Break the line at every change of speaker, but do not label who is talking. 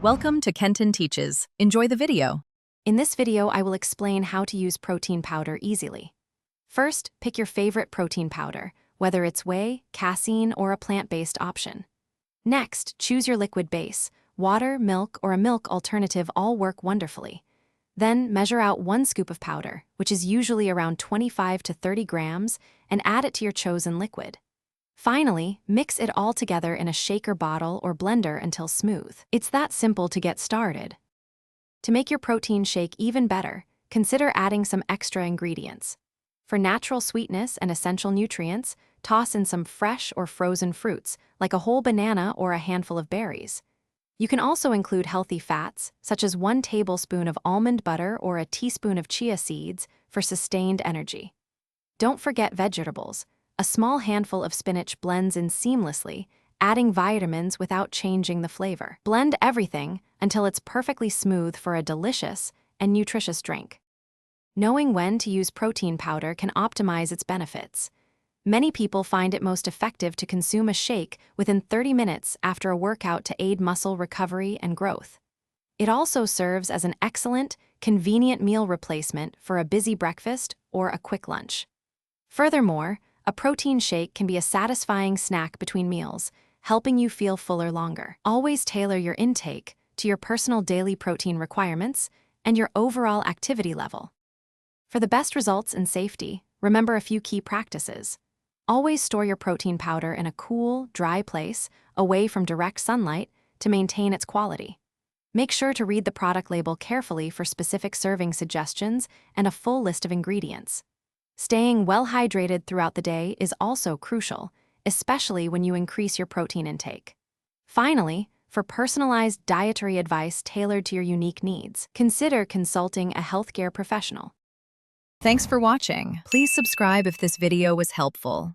Welcome to Kenton Teaches. Enjoy the video.
In this video, I will explain how to use protein powder easily. First, pick your favorite protein powder, whether it's whey, casein, or a plant-based option. Next, choose your liquid base. Water, milk, or a milk alternative all work wonderfully. Then, measure out 1 scoop of powder, which is usually around 25 to 30 grams, and add it to your chosen liquid. Finally, mix it all together in a shaker bottle or blender until smooth. It's that simple to get started. To make your protein shake even better, consider adding some extra ingredients. For natural sweetness and essential nutrients, toss in some fresh or frozen fruits, like a whole banana or a handful of berries. You can also include healthy fats, such as 1 tablespoon of almond butter or a teaspoon of chia seeds, for sustained energy. Don't forget vegetables. A small handful of spinach blends in seamlessly, adding vitamins without changing the flavor. Blend everything until it's perfectly smooth for a delicious and nutritious drink. Knowing when to use protein powder can optimize its benefits. Many people find it most effective to consume a shake within 30 minutes after a workout to aid muscle recovery and growth. It also serves as an excellent, convenient meal replacement for a busy breakfast or a quick lunch. Furthermore, a protein shake can be a satisfying snack between meals, helping you feel fuller longer. Always tailor your intake to your personal daily protein requirements and your overall activity level. For the best results and safety, remember a few key practices. Always store your protein powder in a cool, dry place, away from direct sunlight, to maintain its quality. Make sure to read the product label carefully for specific serving suggestions and a full list of ingredients. Staying well hydrated throughout the day is also crucial, especially when you increase your protein intake. Finally, for personalized dietary advice tailored to your unique needs, consider consulting a healthcare professional.
Thanks for watching. Please subscribe if this video was helpful.